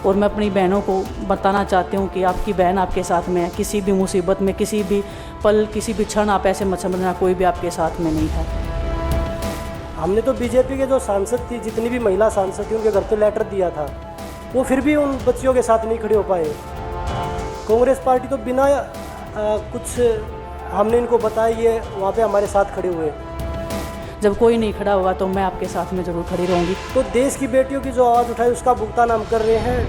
और मैं अपनी बहनों को बताना चाहती हूँ कि आपकी बहन आपके साथ में है। किसी भी मुसीबत में, किसी भी पल, किसी भी क्षण आप ऐसे मत समझना कोई भी आपके साथ में नहीं है। हमने तो बीजेपी के जो सांसद थी, जितनी भी महिला सांसद थी, उनके घर पे लेटर दिया था, वो फिर भी उन बच्चियों के साथ नहीं खड़े हो पाए। कांग्रेस पार्टी तो बिना कुछ हमने इनको बताया ये वहाँ पे हमारे साथ खड़े हुए। जब कोई नहीं खड़ा होगा तो मैं आपके साथ में ज़रूर खड़ी रहूँगी। तो देश की बेटियों की जो आवाज़ उठाई उसका भुगतान हम कर रहे हैं।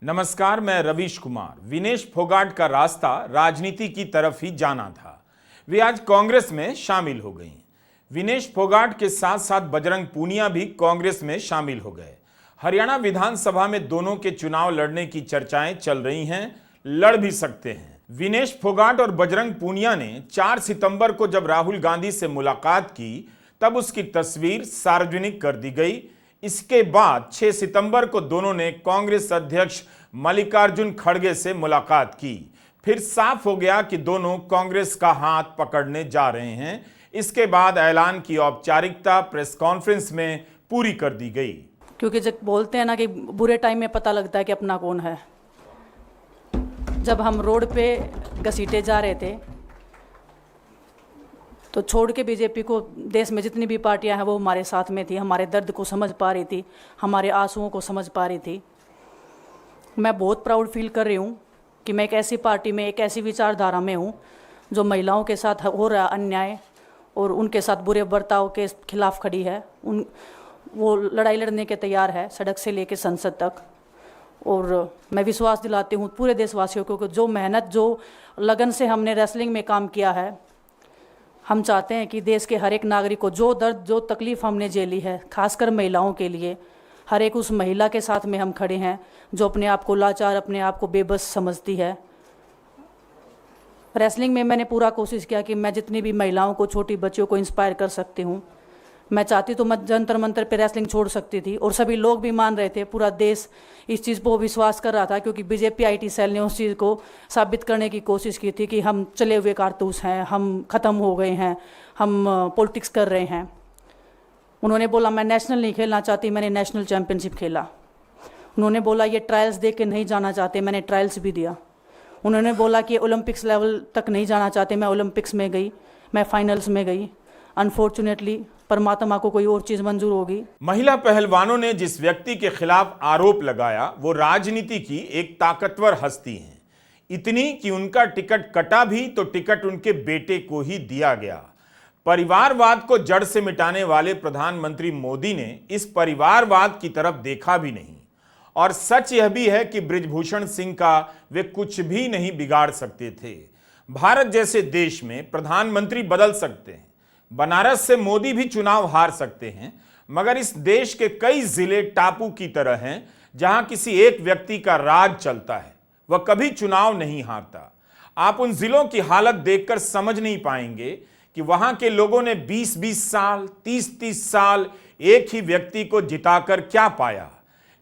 नमस्कार, मैं रवीश कुमार। विनेश फोगाट का रास्ता राजनीति की तरफ ही जाना था। वे आज कांग्रेस में शामिल हो गई। विनेश फोगाट के साथ साथ बजरंग पूनिया भी कांग्रेस में शामिल हो गए। हरियाणा विधानसभा में दोनों के चुनाव लड़ने की चर्चाएं चल रही हैं, लड़ भी सकते हैं। विनेश फोगाट और बजरंग पूनिया ने 4 सितंबर को जब राहुल गांधी से मुलाकात की तब उसकी तस्वीर सार्वजनिक कर दी गई। इसके बाद 6 सितंबर को दोनों ने कांग्रेस अध्यक्ष मल्लिकार्जुन खड़गे से मुलाकात की। फिर साफ हो गया कि दोनों कांग्रेस का हाथ पकड़ने जा रहे हैं। इसके बाद ऐलान की औपचारिकता प्रेस कॉन्फ्रेंस में पूरी कर दी गई। क्योंकि जब बोलते हैं ना कि बुरे टाइम में पता लगता है कि अपना कौन है। जब हम रोड पे घसीटे जा रहे थे तो छोड़ के बीजेपी को, देश में जितनी भी पार्टियां हैं वो हमारे साथ में थी, हमारे दर्द को समझ पा रही थी, हमारे आंसुओं को समझ पा रही थी। मैं बहुत प्राउड फील कर रही हूँ कि मैं एक ऐसी पार्टी में, एक ऐसी विचारधारा में हूँ जो महिलाओं के साथ हो रहा अन्याय और उनके साथ बुरे बर्ताव के खिलाफ खड़ी है। वो लड़ाई लड़ने के तैयार है, सड़क से लेकर संसद तक। और मैं विश्वास दिलाती हूँ पूरे देशवासियों को कि जो मेहनत, जो लगन से हमने रेसलिंग में काम किया है, हम चाहते हैं कि देश के हर एक नागरिक को जो दर्द, जो तकलीफ़ हमने झेली है, खासकर महिलाओं के लिए, हर एक उस महिला के साथ में हम खड़े हैं जो अपने आप को लाचार, अपने आप को बेबस समझती है। रेसलिंग में मैंने पूरा कोशिश किया कि मैं जितनी भी महिलाओं को, छोटी बच्चियों को इंस्पायर कर सकती हूँ। मैं चाहती तो मैं जंतर मंतर पे रेसलिंग छोड़ सकती थी और सभी लोग भी मान रहे थे, पूरा देश इस चीज़ पर विश्वास कर रहा था, क्योंकि बीजेपी आईटी सेल ने उस चीज़ को साबित करने की कोशिश की थी कि हम चले हुए कारतूस हैं, हम ख़त्म हो गए हैं, हम पॉलिटिक्स कर रहे हैं। उन्होंने बोला मैं नेशनल नहीं खेलना चाहती, मैंने नेशनल चैम्पियनशिप खेला। उन्होंने बोला ये ट्रायल्स दे के नहीं जाना चाहते, मैंने ट्रायल्स भी दिया। उन्होंने बोला कि ओलंपिक्स लेवल तक नहीं जाना चाहते, मैं ओलंपिक्स में गई, मैं फाइनल्स में गई। अनफॉर्चुनेटली परमात्मा को कोई और चीज मंजूर होगी। महिला पहलवानों ने जिस व्यक्ति के खिलाफ आरोप लगाया वो राजनीति की एक ताकतवर हस्ती हैं। इतनी कि उनका टिकट कटा भी तो टिकट उनके बेटे को ही दिया गया। परिवारवाद को जड़ से मिटाने वाले प्रधानमंत्री मोदी ने इस परिवारवाद की तरफ देखा भी नहीं। और सच यह भी है कि बृजभूषण सिंह का वे कुछ भी नहीं बिगाड़ सकते थे। भारत जैसे देश में प्रधानमंत्री बदल सकते हैं, बनारस से मोदी भी चुनाव हार सकते हैं, मगर इस देश के कई जिले टापू की तरह हैं जहां किसी एक व्यक्ति का राज चलता है, वह कभी चुनाव नहीं हारता। आप उन जिलों की हालत देखकर समझ नहीं पाएंगे कि वहां के लोगों ने 20-20 साल, 30-30 साल एक ही व्यक्ति को जिताकर क्या पाया।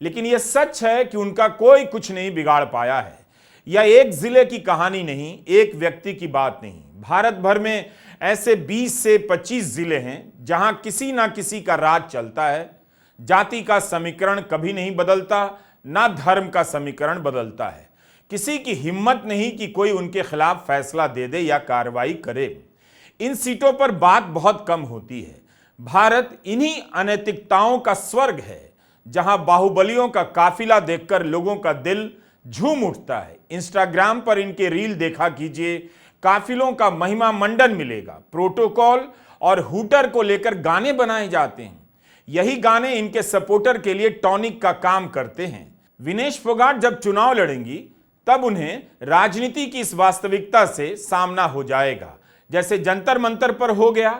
लेकिन यह सच है कि उनका कोई कुछ नहीं बिगाड़ पाया है। यह एक जिले की कहानी नहीं, एक व्यक्ति की बात नहीं। भारत भर में ऐसे 20 से 25 जिले हैं जहां किसी ना किसी का राज चलता है। जाति का समीकरण कभी नहीं बदलता, ना धर्म का समीकरण बदलता है। किसी की हिम्मत नहीं कि कोई उनके खिलाफ फैसला दे दे या कार्रवाई करे। इन सीटों पर बात बहुत कम होती है। भारत इन्हीं अनैतिकताओं का स्वर्ग है जहां बाहुबलियों का काफिला देखकर लोगों का दिल झूम उठता है। इंस्टाग्राम पर इनके रील देखा कीजिए, काफिलों का महिमा मंडन मिलेगा। प्रोटोकॉल और हूटर को लेकर गाने बनाए जाते हैं। यही गाने इनके सपोर्टर के लिए टॉनिक का काम करते हैं। विनेश फोगाट जब चुनाव लड़ेंगी तब उन्हें राजनीति की इस वास्तविकता से सामना हो जाएगा, जैसे जंतर मंतर पर हो गया।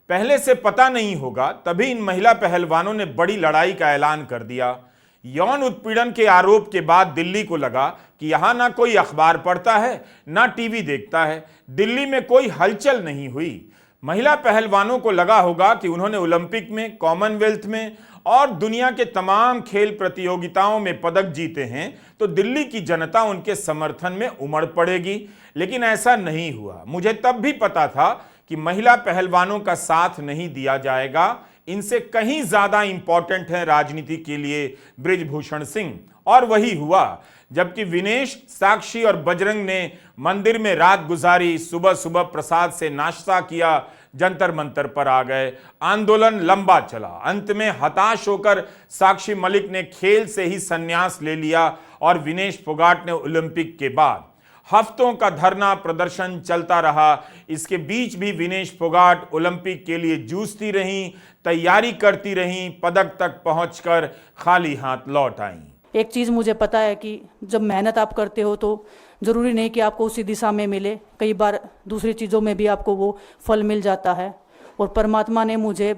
पहले से पता नहीं होगा, तभी इन महिला पहलवानों ने बड़ी लड़ाई का ऐलान कर दिया। यौन उत्पीड़न के आरोप के बाद दिल्ली को लगा कि यहां ना कोई अखबार पढ़ता है, ना टीवी देखता है। दिल्ली में कोई हलचल नहीं हुई। महिला पहलवानों को लगा होगा कि उन्होंने ओलंपिक में, कॉमनवेल्थ में और दुनिया के तमाम खेल प्रतियोगिताओं में पदक जीते हैं तो दिल्ली की जनता उनके समर्थन में उमड़ पड़ेगी। लेकिन ऐसा नहीं हुआ। मुझे तब भी पता था कि महिला पहलवानों का साथ नहीं दिया जाएगा। इनसे कहीं ज्यादा इंपॉर्टेंट है राजनीति के लिए बृजभूषण सिंह। और वही हुआ। जबकि विनेश, साक्षी और बजरंग ने मंदिर में रात गुजारी, सुबह सुबह प्रसाद से नाश्ता किया, जंतर मंतर पर आ गए। आंदोलन लंबा चला। अंत में हताश होकर साक्षी मलिक ने खेल से ही संन्यास ले लिया और विनेश फोगाट ने ओलंपिक के बाद हफ्तों का धरना प्रदर्शन चलता रहा। इसके बीच भी विनेश फोगाट ओलंपिक के लिए जूझती रहीं, तैयारी करती रहीं, पदक तक पहुंचकर खाली हाथ लौट आईं। एक चीज़ मुझे पता है कि जब मेहनत आप करते हो तो ज़रूरी नहीं कि आपको उसी दिशा में मिले, कई बार दूसरी चीज़ों में भी आपको वो फल मिल जाता है। और परमात्मा ने मुझे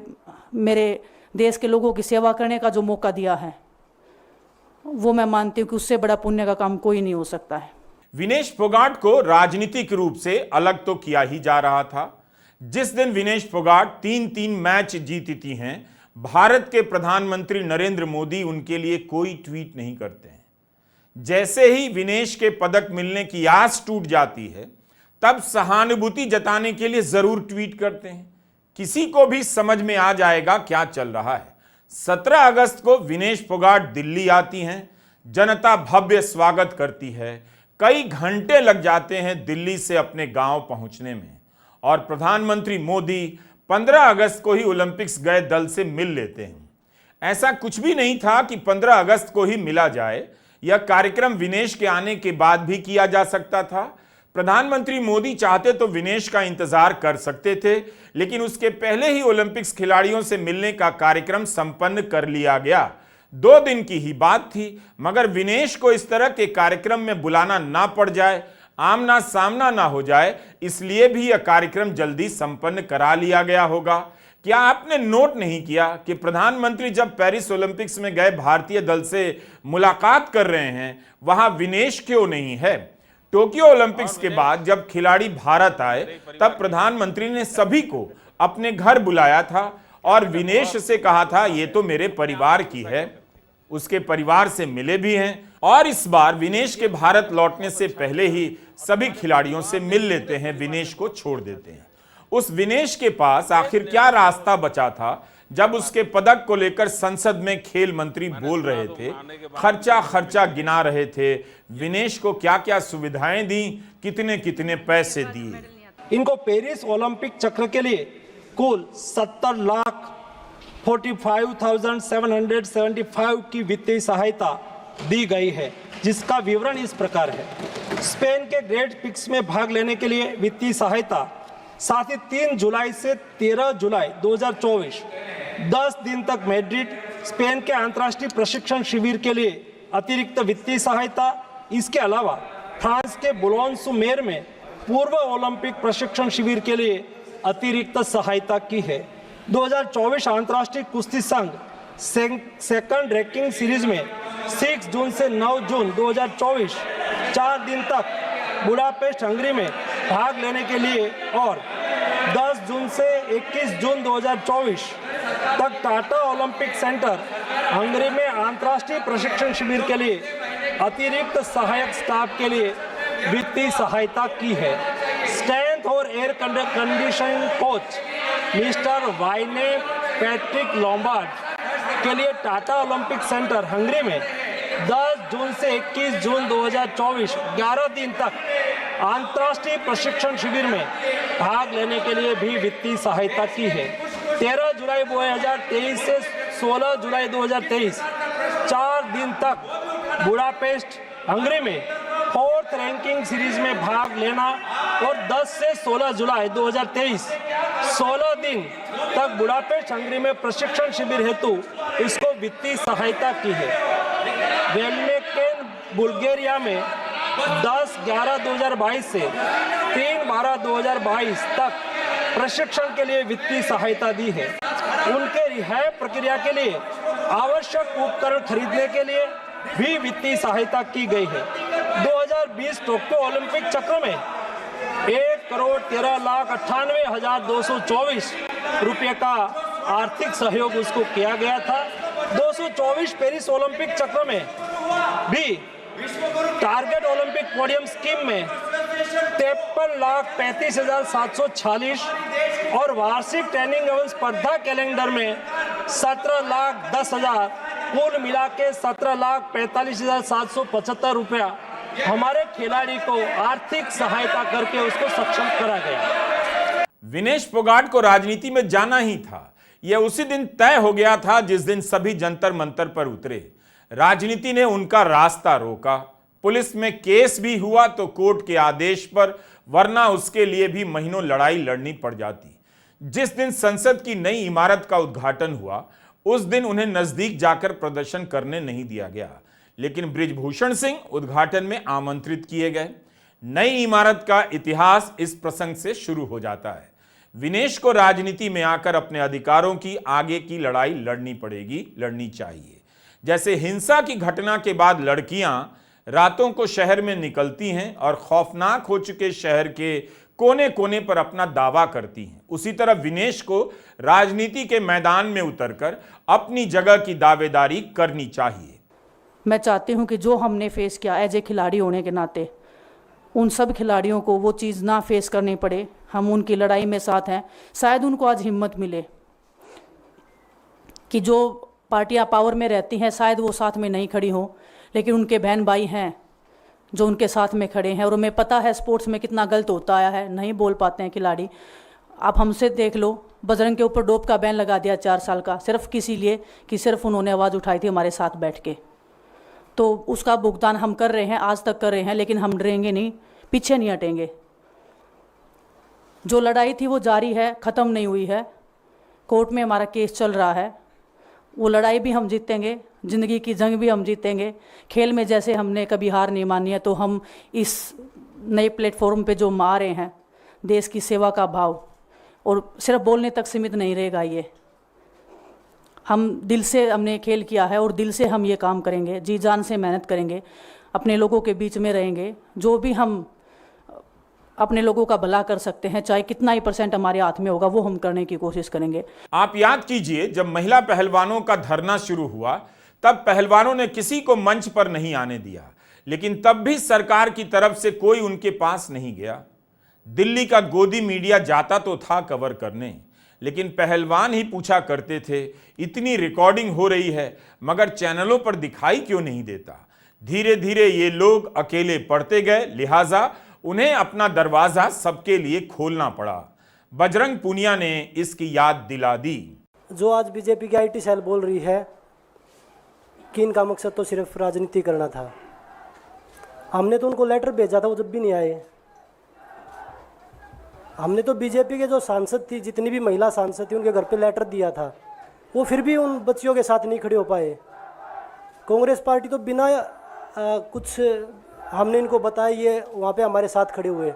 मेरे देश के लोगों की सेवा करने का जो मौका दिया है, वो मैं मानती हूँ कि उससे बड़ा पुण्य का काम कोई नहीं हो सकता है। विनेश फोगाट को राजनीतिक रूप से अलग तो किया ही जा रहा था। जिस दिन विनेश फोगाट 3-3 मैच जीतती हैं, भारत के प्रधानमंत्री नरेंद्र मोदी उनके लिए कोई ट्वीट नहीं करते हैं। जैसे ही विनेश के पदक मिलने की आस टूट जाती है, तब सहानुभूति जताने के लिए जरूर ट्वीट करते हैं। किसी को भी समझ में आ जाएगा क्या चल रहा है। 17 अगस्त को विनेश फोगाट दिल्ली आती हैं। जनता भव्य स्वागत करती है। कई घंटे लग जाते हैं दिल्ली से अपने गांव पहुंचने में। और प्रधानमंत्री मोदी 15 अगस्त को ही ओलंपिक्स गए दल से मिल लेते हैं। ऐसा कुछ भी नहीं था कि 15 अगस्त को ही मिला जाए। यह कार्यक्रम विनेश के आने के बाद भी किया जा सकता था। प्रधानमंत्री मोदी चाहते तो विनेश का इंतजार कर सकते थे, लेकिन उसके पहले ही ओलंपिक्स खिलाड़ियों से मिलने का कार्यक्रम संपन्न कर लिया गया। 2 दिन की ही बात थी, मगर विनेश को इस तरह के कार्यक्रम में बुलाना ना पड़ जाए, आमना सामना ना हो जाए, इसलिए भी यह कार्यक्रम जल्दी संपन्न करा लिया गया होगा। क्या आपने नोट नहीं किया कि प्रधानमंत्री जब पेरिस ओलंपिक्स में गए भारतीय दल से मुलाकात कर रहे हैं, वहां विनेश क्यों नहीं है? टोक्यो ओलंपिक्स के बाद जब खिलाड़ी भारत आए, तब प्रधानमंत्री ने सभी को अपने घर बुलाया था और विनेश से कहा था, ये तो मेरे परिवार की है। उसके परिवार से मिले भी हैं। और इस बार विनेश के भारत लौटने से पहले ही सभी खिलाड़ियों से मिल लेते हैं, विनेश को छोड़ देते हैं। उस विनेश के पास आखिर क्या रास्ता बचा था जब उसके पदक को लेकर संसद में खेल मंत्री बोल रहे थे, खर्चा गिना रहे थे, विनेश को क्या क्या सुविधाएं दी, कितने कितने पैसे दिए। इनको पेरिस ओलंपिक चक्र के लिए कुल 70,45,775 की वित्तीय सहायता दी गई है, जिसका विवरण इस प्रकार है। स्पेन के ग्रेट पिक्स में भाग लेने के लिए वित्तीय सहायता, साथ ही 3 जुलाई से 13 जुलाई 2024 10 दिन तक मैड्रिड, स्पेन के अंतर्राष्ट्रीय प्रशिक्षण शिविर के लिए अतिरिक्त वित्तीय सहायता। इसके अलावा फ्रांस के बुलोन-sur-mer में पूर्व ओलंपिक प्रशिक्षण शिविर के लिए अतिरिक्त सहायता की है। 2024 अंतर्राष्ट्रीय कुश्ती संघ सेकंड रैंकिंग सीरीज में 6 जून से 9 जून 2024 4 दिन तक बुडापेस्ट हंगरी में भाग लेने के लिए और 10 जून से 21 जून 2024 तक टाटा ओलंपिक सेंटर हंगरी में अंतर्राष्ट्रीय प्रशिक्षण शिविर के लिए अतिरिक्त सहायक स्टाफ के लिए वित्तीय सहायता की है। स्ट्रेंथ और air conditioning coach mister Wayne Patrick Lombard के लिए टाटा ओलंपिक सेंटर हंगरी में 10 जून से 21 जून 2024 11 दिन तक अंतर्राष्ट्रीय प्रशिक्षण शिविर में भाग लेने के लिए भी वित्तीय सहायता की है। 13 जुलाई 2023 से 16 जुलाई 2023 4 दिन तक बुडापेस्ट हंगरी में 4th रैंकिंग सीरीज में भाग लेना और 10 से 16 जुलाई 2023 16 दिन तक बुडापेस्ट हंगरी में प्रशिक्षण शिविर हेतु इसको वित्तीय सहायता की है। वेलमेकेन बुल्गारिया में 10/11/2022 से 3/12/2022 तक प्रशिक्षण के लिए वित्तीय सहायता दी है। उनके रिहाई प्रक्रिया के लिए आवश्यक उपकरण खरीदने के लिए भी वित्तीय सहायता की गई है। 2020 टोक्यो ओलंपिक चक्र में 1,13,98,224 रुपये का आर्थिक सहयोग उसको किया गया था। 224 पेरिस ओलंपिक चक्र में भी टारगेट ओलंपिक पोडियम स्कीम में 53,35,746 और वार्षिक ट्रेनिंग एवं स्पर्धा कैलेंडर में 17,10,000 कुल मिला के 17,45,775 रुपया हमारे खिलाड़ी को आर्थिक सहायता करके उसको सक्षम करा गया। विनेश फोगाट को राजनीति में जाना ही था। यह उसी दिन तय हो गया था जिस दिन सभी जंतर मंतर पर उतरे। राजनीति ने उनका रास्ता रोका। पुलिस में केस भी हुआ तो कोर्ट के आदेश पर, वरना उसके लिए भी महीनों लड़ाई लड़नी पड़ जाती। जिस दिन संसद की नई इमारत का उद्घाटन हुआ उस दिन उन्हें नजदीक जाकर प्रदर्शन करने नहीं दिया गया, लेकिन बृजभूषण सिंह उद्घाटन में आमंत्रित किए गए। नई इमारत का इतिहास इस प्रसंग से शुरू हो जाता है। विनेश को राजनीति में आकर अपने अधिकारों की आगे की लड़ाई लड़नी पड़ेगी, लड़नी चाहिए। जैसे हिंसा की घटना के बाद लड़कियां रातों को शहर में निकलती हैं और खौफनाक हो चुके शहर के कोने कोने पर अपना दावा करती हैं, उसी तरह विनेश को राजनीति के मैदान में उतरकर अपनी जगह की दावेदारी करनी चाहिए। मैं चाहती हूं कि जो हमने फेस किया एज ए खिलाड़ी होने के नाते, उन सब खिलाड़ियों को वो चीज़ ना फेस करनी पड़े। हम उनकी लड़ाई में साथ हैं। शायद उनको आज हिम्मत मिले कि जो पार्टियां पावर में रहती हैं शायद वो साथ में नहीं खड़ी हों, लेकिन उनके बहन भाई हैं जो उनके साथ में खड़े हैं। और उन्हें पता है स्पोर्ट्स में कितना गलत होता आया है, नहीं बोल पाते हैं खिलाड़ी। आप हमसे देख लो, बजरंग के ऊपर डोप का बैन लगा दिया 4 साल का, सिर्फ किसी लिए कि सिर्फ उन्होंने आवाज़ उठाई थी हमारे साथ बैठ के। तो उसका भुगतान हम कर रहे हैं, आज तक कर रहे हैं, लेकिन हम डरेंगे नहीं, पीछे नहीं हटेंगे। जो लड़ाई थी वो जारी है, ख़त्म नहीं हुई है। कोर्ट में हमारा केस चल रहा है, वो लड़ाई भी हम जीतेंगे, ज़िंदगी की जंग भी हम जीतेंगे। खेल में जैसे हमने कभी हार नहीं मानी है, तो हम इस नए प्लेटफॉर्म पे जो आ रहे हैं, देश की सेवा का भाव, और सिर्फ बोलने तक सीमित नहीं रहेगा। ये हम दिल से हमने खेल किया है और दिल से हम ये काम करेंगे, जी जान से मेहनत करेंगे, अपने लोगों के बीच में रहेंगे। जो भी हम अपने लोगों का भला कर सकते हैं, चाहे कितना ही % हमारे हाथ में होगा, वो हम करने की कोशिश करेंगे। आप याद कीजिए, जब महिला पहलवानों का धरना शुरू हुआ तब पहलवानों ने किसी को मंच पर नहीं आने दिया, लेकिन तब भी सरकार की तरफ से कोई उनके पास नहीं गया। दिल्ली का गोदी मीडिया जाता तो था कवर करने, लेकिन पहलवान ही पूछा करते थे, इतनी रिकॉर्डिंग हो रही है मगर चैनलों पर दिखाई क्यों नहीं देता। धीरे धीरे ये लोग अकेले पड़ते गए, लिहाजा उन्हें अपना दरवाजा सबके लिए खोलना पड़ा। बजरंग पूनिया ने इसकी याद दिला दी। जो आज बीजेपी की IT सेल बोल रही है कि इनका मकसद तो सिर्फ राजनीति करना था, हमने तो उनको लेटर भेजा था, वो जब भी नहीं आए। हमने तो बीजेपी के जो सांसद थी, जितनी भी महिला सांसद थी, उनके घर पे लेटर दिया था, वो फिर भी उन बच्चियों के साथ नहीं खड़े हो पाए। कांग्रेस पार्टी तो बिना कुछ हमने इनको बताया ये वहाँ पे हमारे साथ खड़े हुए।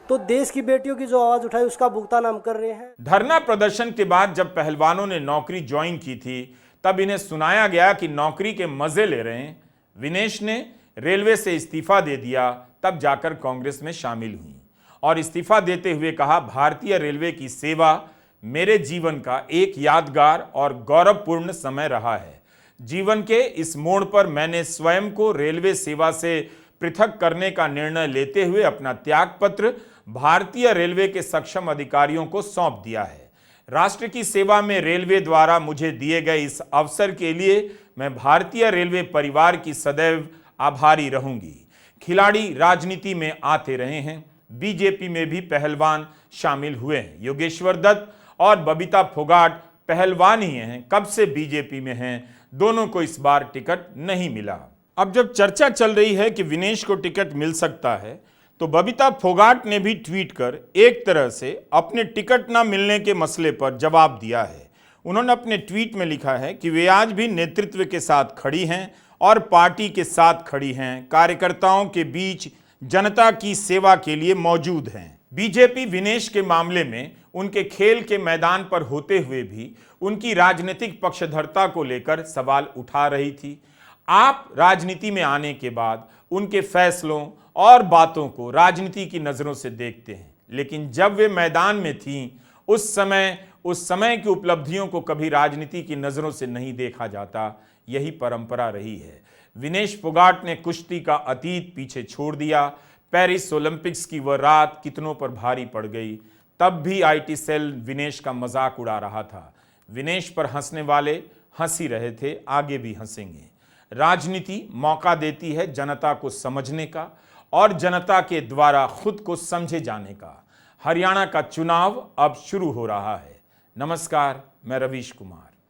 तो देश की बेटियों की जो आवाज़ उठाई उसका भुगतान हम कर रहे हैं। धरना प्रदर्शन के बाद जब पहलवानों ने नौकरी ज्वाइन की थी तब इन्हें सुनाया गया कि नौकरी के मजे ले रहे हैं। विनेश ने रेलवे से इस्तीफा दे दिया, तब जाकर कांग्रेस में शामिल हुई और इस्तीफा देते हुए कहा, भारतीय रेलवे की सेवा मेरे जीवन का एक यादगार और गौरवपूर्ण समय रहा है। जीवन के इस मोड़ पर मैंने स्वयं को रेलवे सेवा से पृथक करने का निर्णय लेते हुए अपना त्यागपत्र भारतीय रेलवे के सक्षम अधिकारियों को सौंप दिया है। राष्ट्र की सेवा में रेलवे द्वारा मुझे दिए गए इस अवसर के लिए मैं भारतीय रेलवे परिवार की सदैव आभारी रहूंगी। खिलाड़ी राजनीति में आते रहे हैं, बीजेपी में भी पहलवान शामिल हुए हैं। योगेश्वर दत्त और बबीता फोगाट पहलवान ही हैं, कब से बीजेपी में हैं, दोनों को इस बार टिकट नहीं मिला। अब जब चर्चा चल रही है कि विनेश को टिकट मिल सकता है, तो बबीता फोगाट ने भी ट्वीट कर एक तरह से अपने टिकट ना मिलने के मसले पर जवाब दिया है। उन्होंने अपने ट्वीट में लिखा है कि वे आज भी नेतृत्व के साथ खड़ी हैं और पार्टी के साथ खड़ी हैं, कार्यकर्ताओं के बीच जनता की सेवा के लिए मौजूद हैं। बीजेपी विनेश के मामले में उनके खेल के मैदान पर होते हुए भी उनकी राजनीतिक पक्षधरता को लेकर सवाल उठा रही थी। आप राजनीति में आने के बाद उनके फैसलों और बातों को राजनीति की नज़रों से देखते हैं, लेकिन जब वे मैदान में थीं उस समय की उपलब्धियों को कभी राजनीति की नज़रों से नहीं देखा जाता। यही परंपरा रही है। विनेश फोगाट ने कुश्ती का अतीत पीछे छोड़ दिया। पेरिस ओलंपिक्स की वह रात कितनों पर भारी पड़ गई, तब भी IT सेल विनेश का मजाक उड़ा रहा था। विनेश पर हंसने वाले हंस ही रहे थे, आगे भी हंसेंगे। राजनीति मौका देती है जनता को समझने का और जनता के द्वारा खुद को समझे जाने का। हरियाणा का चुनाव अब शुरू हो रहा है। नमस्कार, मैं रवीश कुमार।